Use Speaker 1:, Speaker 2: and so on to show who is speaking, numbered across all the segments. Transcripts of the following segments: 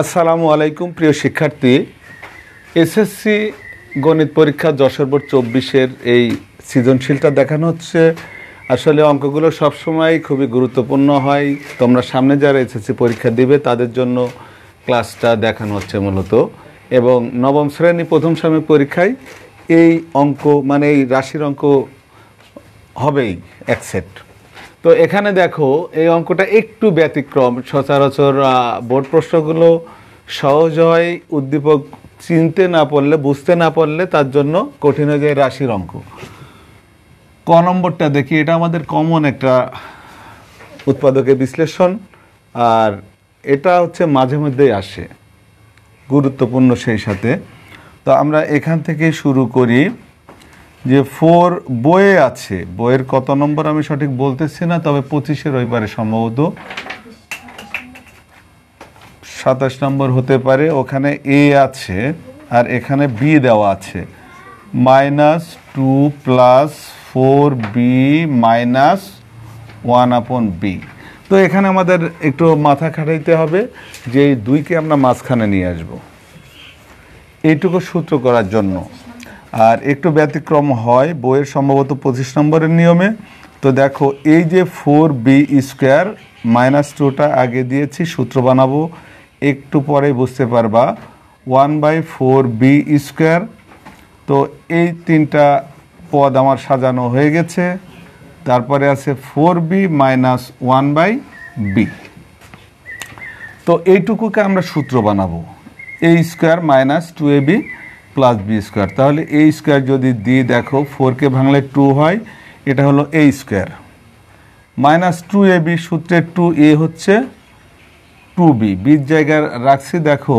Speaker 1: আসসালামু আলাইকুম প্রিয় শিক্ষার্থী, এসএসসি গণিত পরীক্ষা যশোর বোর্ড 24-এর এই সৃজনশীলটা দেখানো হচ্ছে। আসলে অঙ্কগুলো সবসময় খুবই গুরুত্বপূর্ণ হয়। তোমরা সামনে যারা এসএসসি পরীক্ষা দিবে তাদের জন্য ক্লাসটা দেখানো হচ্ছে মূলত। এবং নবম শ্রেণী প্রথম সাময়িক পরীক্ষায় এই অঙ্ক মানে এই রাশির অঙ্ক হবেই এক সেট। তো এখানে দেখো এই অঙ্কটা একটু ব্যতিক্রম। সচরাচর বোর্ড প্রশ্নগুলো সহজ হয়, উদ্দীপক চিনতে না পারলে বুঝতে না পারলে তার জন্য কঠিন হয়ে যায় রাশির অঙ্ক। ক নম্বরটা দেখি, এটা আমাদের কমন একটা উৎপাদকের বিশ্লেষণ, আর এটা হচ্ছে মাঝে মধ্যেই আসে, গুরুত্বপূর্ণ সেই সাথে। তো আমরা এখান থেকে শুরু করি যে 4 বইয়ে আছে, বইয়ের কত নম্বর আমি সঠিক বলতেছি না, তবে 25-এর ওই পারে সম্ভবত 27 নম্বর হতে পারে। ওখানে এ আছে আর এখানে বি দেওয়া আছে, -2 + 4b - 1/b। তো এখানে আমাদের একটু মাথা খাটাইতে হবে যে এই 2কে আমরা মাঝখানে নিয়ে আসব এইটুকু সূত্র করার জন্য। আর একটু ব্যতিক্রম হয় বইয়ের সম্ভবত 25 নম্বরের নিয়মে। তো দেখো এই যে 4b² -2টা আগে দিয়েছি, সূত্র বানাবো একটু পরে বুঝতে পারবা, 1/4b²। তো এই তিনটা পদ আমার সাজানো হয়ে গেছে। তারপরে আছে 4b - 1/b। তো এইটুকুকে আমরা সূত্র বানাবো, a² - 2ab + b²। তাহলে a² যদি দিই, দেখো 4কে ভাঙলে 2 হয়, এটা হলো a² -2ab। সূত্রের 2a হচ্ছে 2b, বির জায়গায় রাখছি। দেখো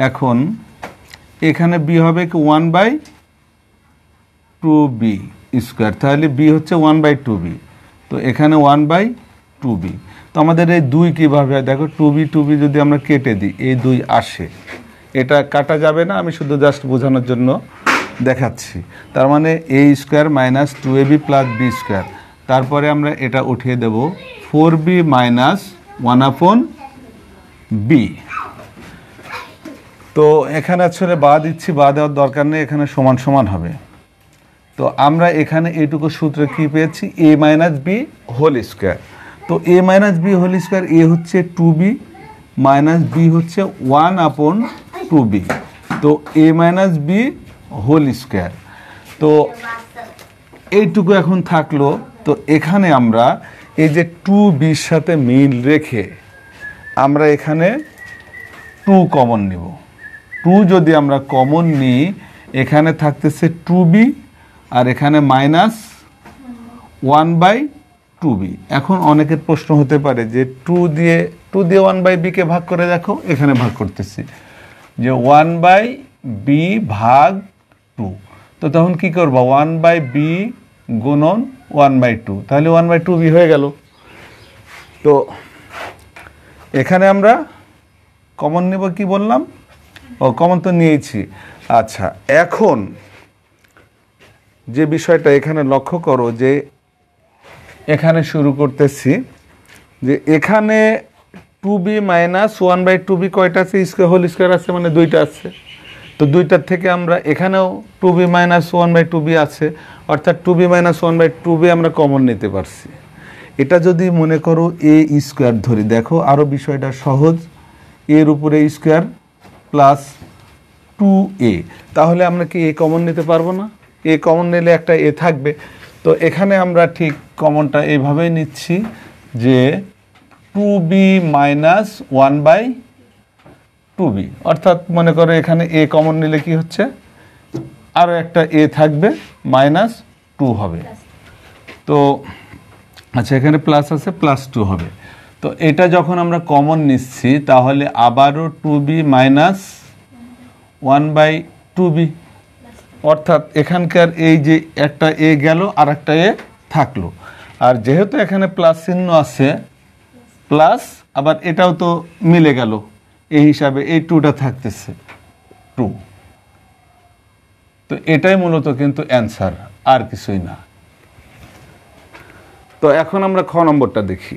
Speaker 1: এখন এখানে b হবে কি 1/2b², তাহলে b হচ্ছে 1/2b। তো এখানে 1/2b। তো আমাদের এই 2 কীভাবে হয় দেখো, 2b যদি আমরা কেটে দিই এই 2 আসে, এটা কাটা যাবে না, আমি শুধু জাস্ট বোঝানোর জন্য দেখাচ্ছি। তার মানে a² - 2ab + b²। তারপরে আমরা এটা উঠিয়ে দেব 4b - 1/b। তো এখানে আসলে বা দিচ্ছি, বা দেওয়ার দরকার নেই, এখানে সমান সমান হবে। তো আমরা এখানে এইটুকু সূত্রে কি পেয়েছি, a - b²। তো a - b², a হচ্ছে 2b - b হচ্ছে 1/2b। তো a - b² তো এইটুকু এখন থাকলো। তো এখানে আমরা এই যে 2bর সাথে মিল রেখে আমরা এখানে 2 কমন নিব। 2 যদি আমরা কমন নিই, এখানে থাকতেছে 2b আর এখানে -1/2b। এখন অনেকের প্রশ্ন হতে পারে যে 2 দিয়ে 1/b-কে ভাগ করে দেখো, এখানে ভাগ করতেছি যে 1/b/2। তো তখন কি করবো, 1/b গুণন 1/2, তাহলে 1/2b হয়ে গেল। তো এখানে আমরা কমন নেব, কি বললাম, ও কমন তো নিয়েছি। আচ্ছা, এখন যে বিষয়টা এখানে লক্ষ্য করো যে এখানে শুরু করতেছি যে এখানে 2b - 1/2b কয়টা আছে, হোল² আছে, মানে 2টা আছে। তো 2টার থেকে আমরা এখানেও 2b - 1/2b আছে, অর্থাৎ 2b - 1/2b আমরা কমন নিতে পারছি। এটা যদি মনে করো a² ধরি, দেখো আরও বিষয়টা সহজ, এর উপরে a² + 2a, তাহলে আমরা কি a কমন নিতে পারবো না? a কমন নিলে একটা a থাকবে। তো এখানে আমরা ঠিক কমনটা এইভাবেই নিচ্ছি যে 2b - 1/2b, অর্থাৎ মনে করো এখানে a কমন নিলে কি হচ্ছে, আরও একটা a থাকবে, -2 হবে। তো আচ্ছা, এখানে প্লাস আছে, +2 হবে। তো এটা যখন আমরা কমন নিচ্ছি, তাহলে আবারও 2b - 1/2b, অর্থাৎ এখানকার এই যে একটা a গেল আর একটা a থাকলো। আর যেহেতু এখানে প্লাস চিহ্ন আছে, প্লাস আবার এটাও তো মিলে গেল, এই হিসাবে এই 2টা থাকতেছে 2। তো এটাই মূলত কিন্তু অ্যান্সার, আর কিছুই না। তো এখন আমরা খ নম্বরটা দেখি।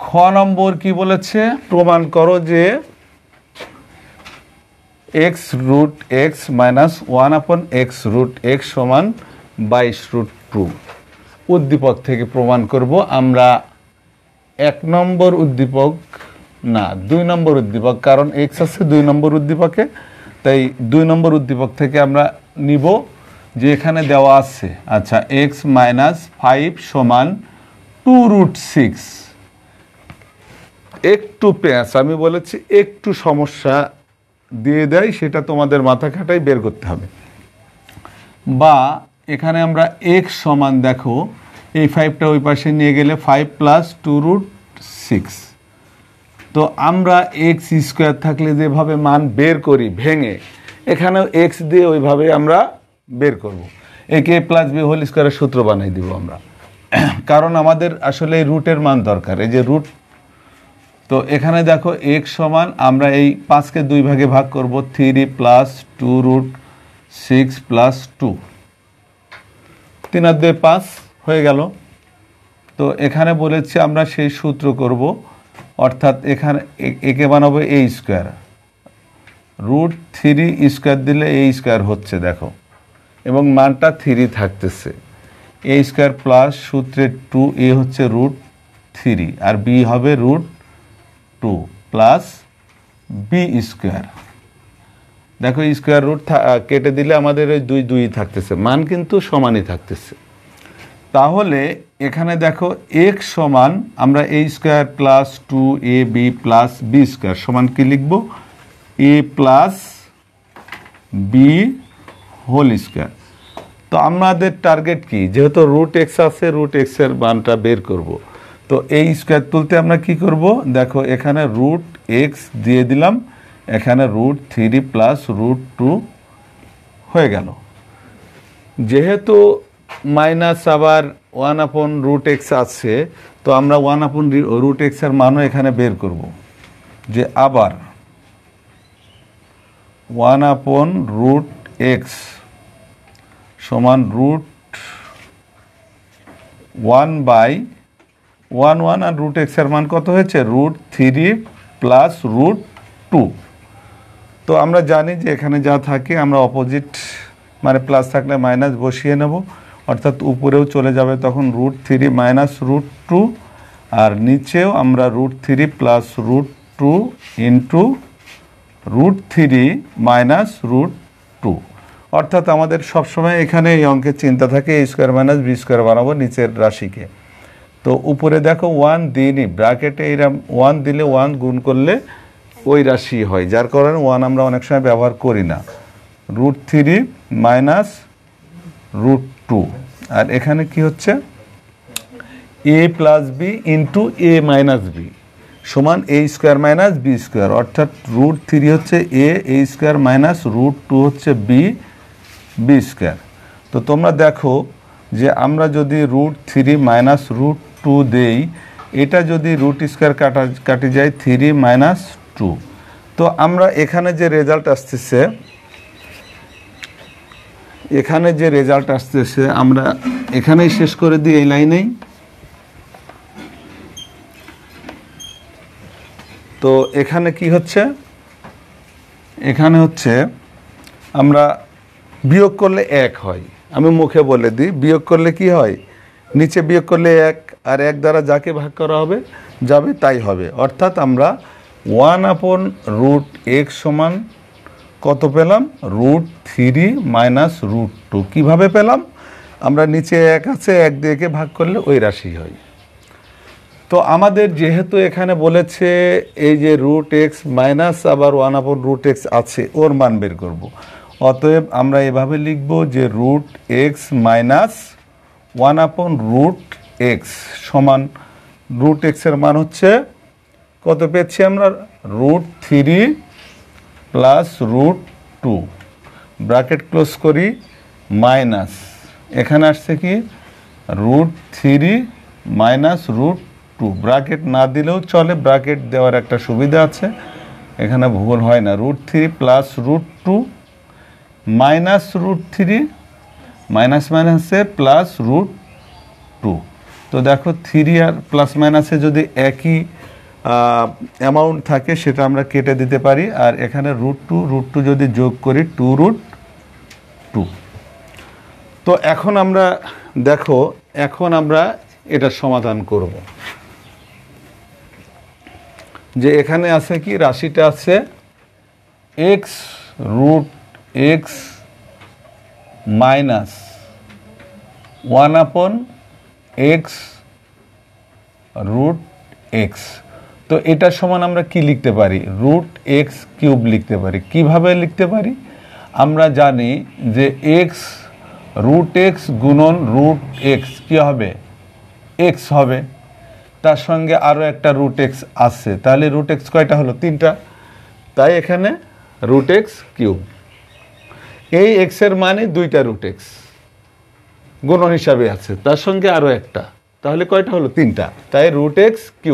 Speaker 1: খ খ নম্বর কি বলেছে, প্রমাণ করো যে x root x minus 1/x root x সমান 22√2। উদ্দীপক থেকে প্রমাণ করব আমরা। 1 নম্বর উদ্দীপক না, 2 নম্বর উদ্দীপক, কারণ x আছে 2 নম্বর উদ্দীপকে, তাই 2 নম্বর উদ্দীপক থেকে আমরা নিব যে এখানে দেওয়া আছে। আচ্ছা, x মাইনাস 5 সমান 2√6। একটু পেঁয়াজ, আমি বলেছি একটু সমস্যা দিয়ে দেয়, সেটা তোমাদের মাথা খাটাই বের করতে হবে। বা এখানে আমরা x সমান, দেখো এই 5টা ওই পাশে নিয়ে গেলে 5 প্লাস 2√6। তো আমরা x স্কোয়ার থাকলে যেভাবে মান বের করি ভেঙে, এখানেও x দিয়ে ওইভাবে আমরা বের করব। একে প্লাস বি হোল স্কোয়ারের সূত্র বানাই দিব আমরা, কারণ আমাদের আসলে এই রুটের মান দরকার, এই যে রুট। তো এখানে দেখো x সমান, আমরা এই 5কে 2 ভাগে ভাগ করব, 3 প্লাস 2√6 প্লাস 2, 3 আর 2 5 হয়ে গেল। তো এখানে বলেছি আমরা সেই সূত্র করব, অর্থাৎ এখানে একে বানাবো a স্কোয়ার, √3 স্কোয়ার দিলে a স্কোয়ার হচ্ছে, দেখো, এবং মানটা 3 থাকতেছে। a স্কোয়ার প্লাস সূত্রে 2a হচ্ছে √3 আর b হবে √2 প্লাস b স্কোয়ার। দেখো স্কোয়ার রুট কেটে দিলে আমাদের ওই 2 2 থাকতেছে, মান কিন্তু সমানই থাকতেছে। তাহলে এখানে দেখো x সমান, আমরা a square plus 2ab plus b square সমান কি লিখব, a plus b whole square. তো আমাদের টার্গেট কি, যেহেতু √x আছে, √x এর মানটা বের করব। তো এই স্কোয়ার তুলতে আমরা কি করব, দেখো এখানে √x দিয়ে দিলাম, এখানে √3 প্লাস √2 হয়ে গেল। যেহেতু মাইনাস আবার 1/√x আছে, তো আমরা 1/√x এর মানও এখানে বের করব, যে আবার 1/√x সমান √1/1 আর √x এর মান কত হয়েছে, √3 প্লাস √2। তো আমরা জানি যে এখানে যা থাকে আমরা অপোজিট, মানে প্লাস থাকলে মাইনাস বসিয়ে নেব, অর্থাৎ উপরেও চলে যাবে তখন √3 মাইনাস √2, আর নিচেও আমরা √3 প্লাস √2 ইন্টু √3 মাইনাস √2। অর্থাৎ আমাদের সবসময় এখানে এই অঙ্কের চিন্তা থাকে a square minus b square বানাবো নিচের রাশিকে। তো উপরে দেখো 1 দিইনি, ব্র্যাকেটে এরকম 1 দিলে 1 গুণ করলে ওই রাশি হয়, যার কারণে 1 আমরা অনেক সময় ব্যবহার করি না। √3 মাইনাস √2, আর এখানে কি হচ্ছে, a plus B into a minus B সমান a square minus b square, অর্থাৎ √3 হচ্ছে a স্কোয়ার মাইনাস √2 হচ্ছে b স্কোয়ার। তো তোমরা দেখো যে আমরা যদি √3 মাইনাস √2 দেই, এটা যদি রুট স্কোয়ার কাটি যায় 3 মাইনাস 2। তো আমরা এখানে যে রেজাল্ট আসতেছে, আমরা এখানেই শেষ করে দিই এই লাইনেই। তো এখানে কি হচ্ছে, এখানে হচ্ছে আমরা বিয়োগ করলে 1 হয়, আমি মুখে বলে দিই, বিয়োগ করলে কি হয়, নিচে বিয়োগ করলে 1, আর 1 দ্বারা যাকে ভাগ করা হবে যাবে তাই হবে। অর্থাৎ আমরা 1/√x সমান কত পেলাম, √3 মাইনাস √2। কীভাবে পেলাম, আমরা নিচে 1 আছে, 1 দিয়ে ভাগ করলে ওই রাশি হয়। তো আমাদের যেহেতু এখানে বলেছে এই যে √x মাইনাস আবার 1/√x আছে, ওর মান বের করব। অতএব আমরা এভাবে লিখব যে √x মাইনাস 1/√x সমান, √x এর মান হচ্ছে কত পেয়েছি আমরা, √3 প্লাস √2, ব্র্যাকেট ক্লোজ করি, মাইনাস এখানে আসছে কি √3 মাইনাস √2, ব্র্যাকেট না দিলেও চলে, ব্র্যাকেট দেওয়ার একটা সুবিধা আছে, এখানে ভুল হয় না। √3 প্লাস √2 মাইনাস √3, মাইনাস মাইনাসে প্লাস √2। তো দেখো 3 আর প্লাস মাইনাসে যদি একই অ্যামাউন্ট থাকে সেটা আমরা কেটে দিতে পারি। আর এখানে √2 যদি যোগ করি 2√2। তো এখন আমরা দেখো, এখন আমরা এটার সমাধান করব। যে এখানে আছে কি, রাশিটা আছে x√x মাইনাস 1/x√x। তো এটার সমান আমরা কি লিখতে পারি, √x³ লিখতে পারি। কিভাবে লিখতে পারি, আমরা জানি যে x√x গুণন √x কি হবে, x হবে, তার সঙ্গে আরও একটা √x আছে, তাহলে √x কয়টা হলো, 3টা। তাই এখানে √x³ এই x এর মানে 2টা √x গুণন হিসাবে আছে, তার সঙ্গে আরও একটা, তাহলে কয়টা হলো, 3টা। তাই √x³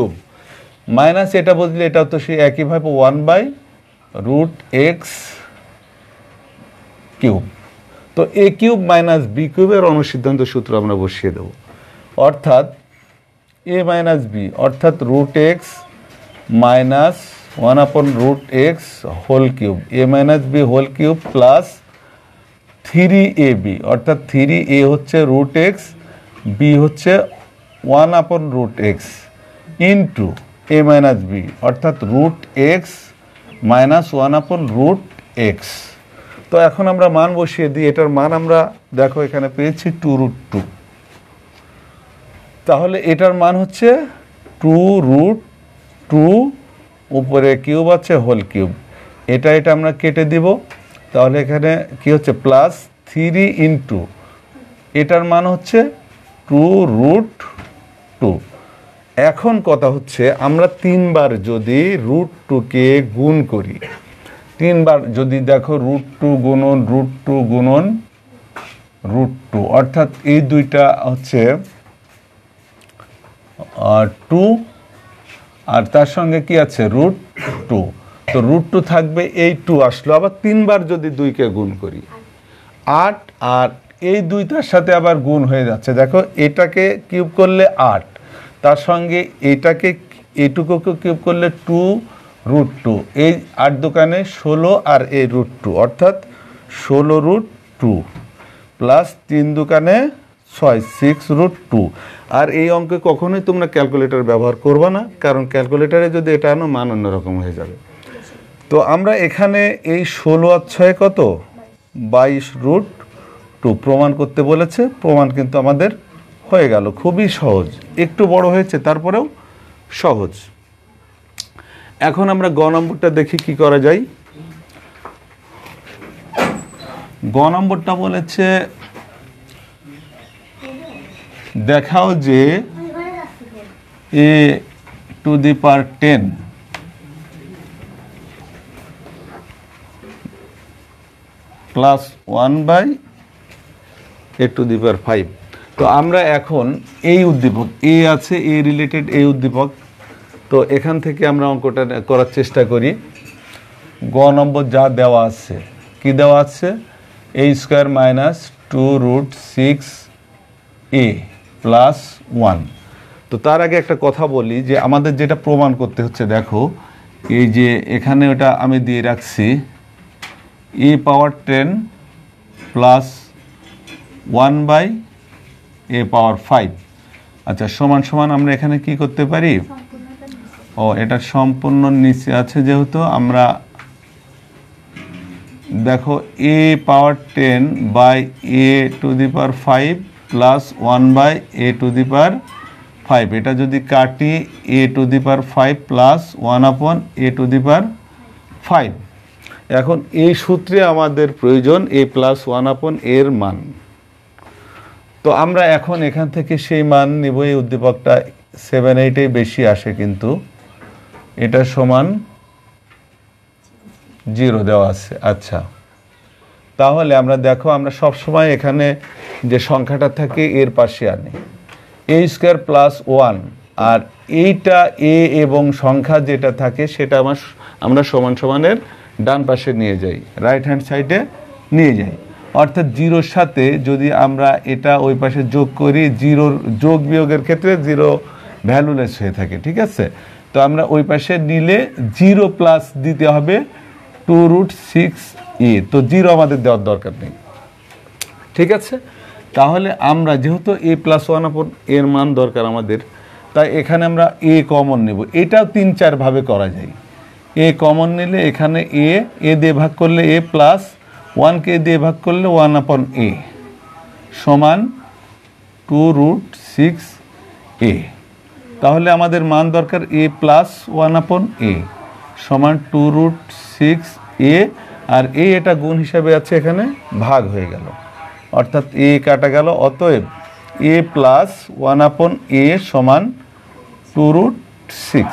Speaker 1: মাইনাস এটা বদলে এটাও তো সেই একইভাবে 1/√x³। তো a³ মাইনাস b³ এর অনুসিদ্ধান্ত সূত্র আমরা বসিয়ে দেব, অর্থাৎ a মাইনাস b অর্থাৎ √x minus 1/√x³ a minus b whole plus 3ab অর্থাৎ 3a হচ্ছে √x, b হচ্ছে 1/√x into a minus b অর্থাৎ √x মাইনাস 1/√x। তো এখন আমরা মান বসিয়ে দিই। এটার মান আমরা দেখো এখানে পেয়েছি 2√2। তাহলে এটার মান হচ্ছে 2√2, উপরে কিউব আছে হোল³। এটা আমরা কেটে দিব, তাহলে এখানে কি হচ্ছে প্লাস 3 ইন্টু এটার মান হচ্ছে 2√2। এখন কথা হচ্ছে আমরা 3বার যদি √2কে গুণ করি, 3বার যদি দেখো √2 গুণন √2 গুণন √2 অর্থাৎ এই দুইটা হচ্ছে 2 আর তার সঙ্গে কি আছে √2। তো √2 থাকবে, এই 2 আসলো, আবার 3বার যদি 2কে গুণ করি 8, আর এই 2টার সাথে আবার গুণ হয়ে যাচ্ছে। দেখো এটাকে কিউব করলে 8, তার সঙ্গে এইটাকে এইটুকুকে কিউব করলে 2√2, এই 8 দোকানে 16 আর এই √2 অর্থাৎ 16√2 প্লাস 3 দোকানে 6 6√2। আর এই অঙ্কে কখনোই তোমরা ক্যালকুলেটর ব্যবহার করবে না, কারণ ক্যালকুলেটরে যদি এটা আনো মান অন্যরকম হয়ে যাবে। তো আমরা এখানে এই 16 আর 6 কত, 22√2 প্রমাণ করতে বলেছে। প্রমাণ কিন্তু আমাদের হয়ে গেল, খুবই সহজ, একটু বড় হয়েছে তারপরেও সহজ। এখন আমরা গ নম্বরটা দেখি কি করা যায়। গ নম্বরটা বলেছে দেখাও যে a⁻10 প্লাস 1/a⁵। তো আমরা এখন এই উদ্দীপক এ আছে, এ রিলেটেড এই উদ্দীপক, তো এখান থেকে আমরা অঙ্কটা করার চেষ্টা করি। গ নম্বর যা দেওয়া আছে, কি দেওয়া আছে, a² মাইনাস 2√6a প্লাস 1। তো তার আগে একটা কথা বলি যে আমাদের যেটা প্রমাণ করতে হচ্ছে, দেখো এই যে এখানে ওটা আমি দিয়ে রাখছি a⁻10 প্লাস 1/a⁵। আচ্ছা সমান সমান আমরা এখানে কি করতে পারি, ও এটা সম্পূর্ণ নিচে আছে যেহেতু, আমরা দেখো a⁻10 by a⁵ plus 1/a⁵, এটা যদি কাটি a⁵ প্লাস 1/a⁵। এখন এই সূত্রে আমাদের প্রয়োজন a প্লাস 1/a এর মান। তো আমরা এখন এখান থেকে সেই মান নিব। এই উদ্দীপকটা 7 8 বেশি আসে, কিন্তু এটা সমান 0 দেওয়া আছে। আচ্ছা তাহলে আমরা দেখো, আমরা সবসময় এখানে যে সংখ্যাটা থাকে এর পাশে আনি a² প্লাস 1, আর এইটা a এবং সংখ্যা যেটা থাকে সেটা আমরা সমান সমানের ডান পাশে নিয়ে যাই, রাইট হ্যান্ড সাইডে নিয়ে যাই। অর্থাৎ 0-র সাথে যদি আমরা এটা ওই পাশে যোগ করি, 0 যোগ বিয়োগের ক্ষেত্রে 0 ভ্যালুলেস হয়ে থাকে, ঠিক আছে। তো আমরা ওই পাশে নিলে 0 প্লাস দিতে হবে 2√6a, তো 0 আমাদের দেওয়ার দরকার নেই। ঠিক আছে, তাহলে আমরা যেহেতু a+1 এর মান দরকার আমাদের, তাই এখানে আমরা a কমন নেব। এটাও 3-4 ভাবে করা যায়। a কমন নিলে এখানে a দিয়ে ভাগ করলে a প্লাস 1কে দিয়ে ভাগ করলে 1/a সমান 2√6a। তাহলে আমাদের মান দরকার a প্লাস 1/a সমান 2√6a, আর এটা গুণ হিসাবে আছে, এখানে ভাগ হয়ে গেল, অর্থাৎ a কাটা গেল। অতএব a প্লাস 1/a সমান 2√6।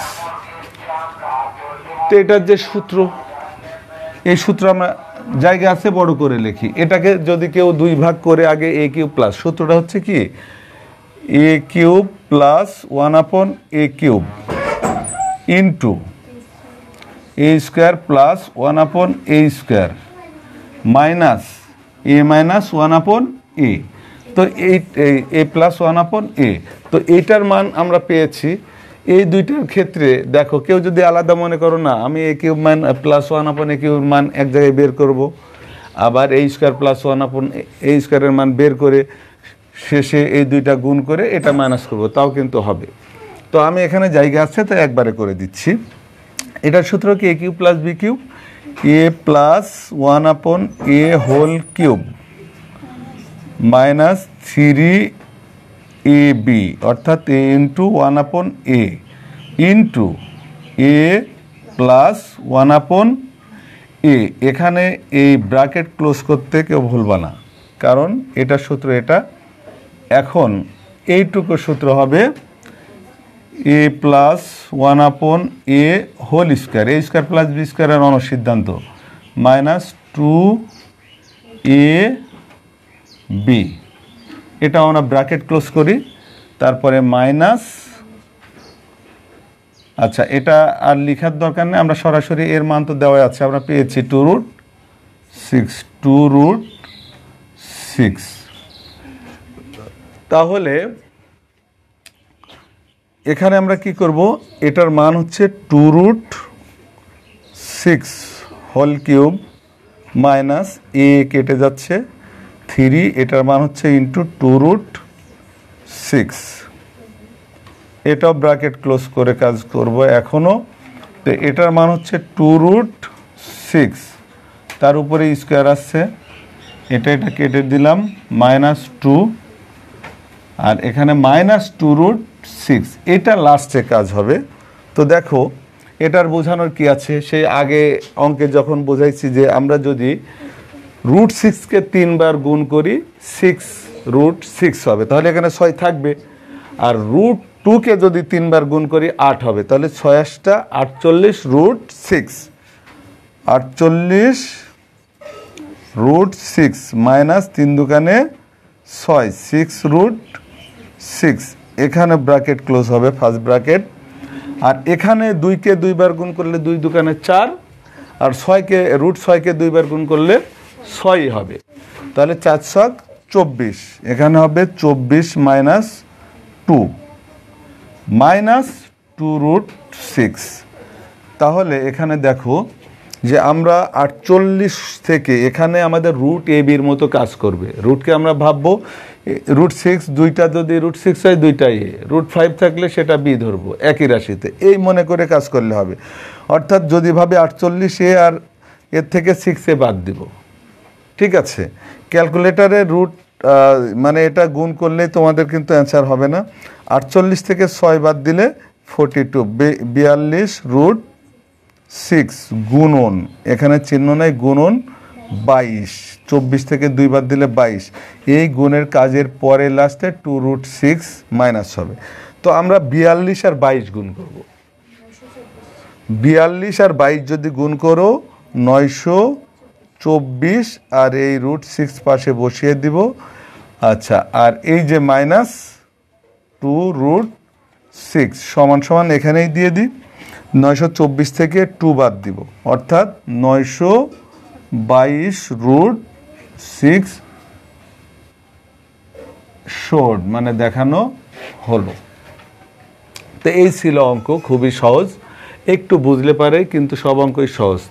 Speaker 1: তো এটার যে সূত্র, এই সূত্র আমরা জায়গা আছে বড় করে লিখি। এটাকে যদি কেউ 2 ভাগ করে আগে a³ প্লাস, সূত্রটা হচ্ছে কি a³ plus 1/a³ into a² plus 1/a² minus a minus 1/a। তো এই a প্লাস 1/a, তো এইটার মান আমরা পেয়েছি। এই দুইটার ক্ষেত্রে দেখো, কেউ যদি আলাদা মনে করো, না আমি a³ মান প্লাস 1/a³ মান এক জায়গায় বের করব, আবার a² প্লাস 1/a² এর মান বের করে শেষে এই দুইটা গুণ করে এটা মাইনাস করব, তাও কিন্তু হবে। তো আমি এখানে জায়গা আছে তাই একবারে করে দিচ্ছি। এটার সূত্র কি a³ plus b³ a plus 1/a whole cube minus 3ab, অর্থাৎ a into 1/a into a plus 1/a। এখানে এই ব্র্যাকেট ক্লোজ করতে কেউ ভুলবা না, কারণ এটা সূত্র এটা। এখন এইটুকু সূত্র হবে a plus 1/a whole square, a² plus b² এর অনুসিদ্ধান্ত মাইনাস 2ab। এটা আমরা ব্র্যাকেট ক্লোজ করি, তারপরে মাইনাস, আচ্ছা এটা আর লেখার দরকার নেই, আমরা সরাসরি এর মান তো দেওয়া আছে, আমরা পেয়েছি 2√6। তাহলে এখানে আমরা কি করব, এটার মান হচ্ছে 2√6 হোল কিউব মাইনাস a কেটে যাচ্ছে 3, এটার মান হচ্ছে ইন্টু 2√6। এটাও ব্র্যাকেট ক্লোজ করে কাজ করব এখনও। তো এটার মান হচ্ছে 2√6, তার উপরে স্কোয়ার আসছে, এটা কেটে দিলাম মাইনাস 2, আর এখানে মাইনাস 2√6, এটা লাস্টে কাজ হবে। তো দেখো এটার বোঝানোর কি আছে, সেই আগে অঙ্কে যখন বোঝাইছি যে আমরা যদি √6কে 3 বার গুণ করি 6√6 হবে, তাহলে এখানে 6 থাকবে। আর √2কে যদি 3 বার গুণ করি 8 হবে, তাহলে 6 48√6, 48√6 মাইনাস 3 দুকানে 6, 6√6। এখানে ব্র্যাকেট ক্লোজ হবে, ফার্স্ট ব্র্যাকেট। আর এখানে 2কে 2 বার গুণ করলে 2 দুকানে 4, আর 6কে 2 বার গুণ করলে 6 হবে, তাহলে 4 × 24, এখানে হবে 24 মাইনাস 2 মাইনাস 2√6। তাহলে এখানে দেখো যে আমরা 48 থেকে এখানে আমাদের √ab মতো কাজ করবে। রুটকে আমরা ভাববো √6, দুইটা যদি √6 হয় দুইটাই a, √5 থাকলে সেটা b ধরবো একই রাশিতে, এই মনে করে কাজ করলে হবে। অর্থাৎ যদি ভাবে 48a আর এর থেকে 6a বাদ দিব, ঠিক আছে। ক্যালকুলেটারে মানে এটা গুণ করলে তোমাদের কিন্তু অ্যান্সার হবে না। 48 থেকে 6 বাদ দিলে 42, 42√6 গুণন, এখানে চিহ্ন নাই, গুণন 22, 24 থেকে 2 বাদ দিলে 22। এই গুণের কাজের পরে লাস্টে 2√6 মাইনাস হবে। তো আমরা 42 আর 22 গুণ করব। 42 আর 22 যদি গুণ করো 924, আর এই √6 পাশে বসিয়ে দিব। আচ্ছা, আর এই যে মাইনাস 2√6 সমান সমান এখানেই দিয়ে দিই, 924 থেকে 2 বাদ দিব, অর্থাৎ 922√6 শোড মানে দেখানো হলো। তো এই ছিল অঙ্ক, খুবই সহজ, একটু বুঝলে পারে, কিন্তু সব অঙ্কই সহজ।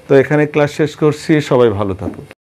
Speaker 1: তো এখানে ক্লাস শেষ করছি, সবাই ভালো থাকুন।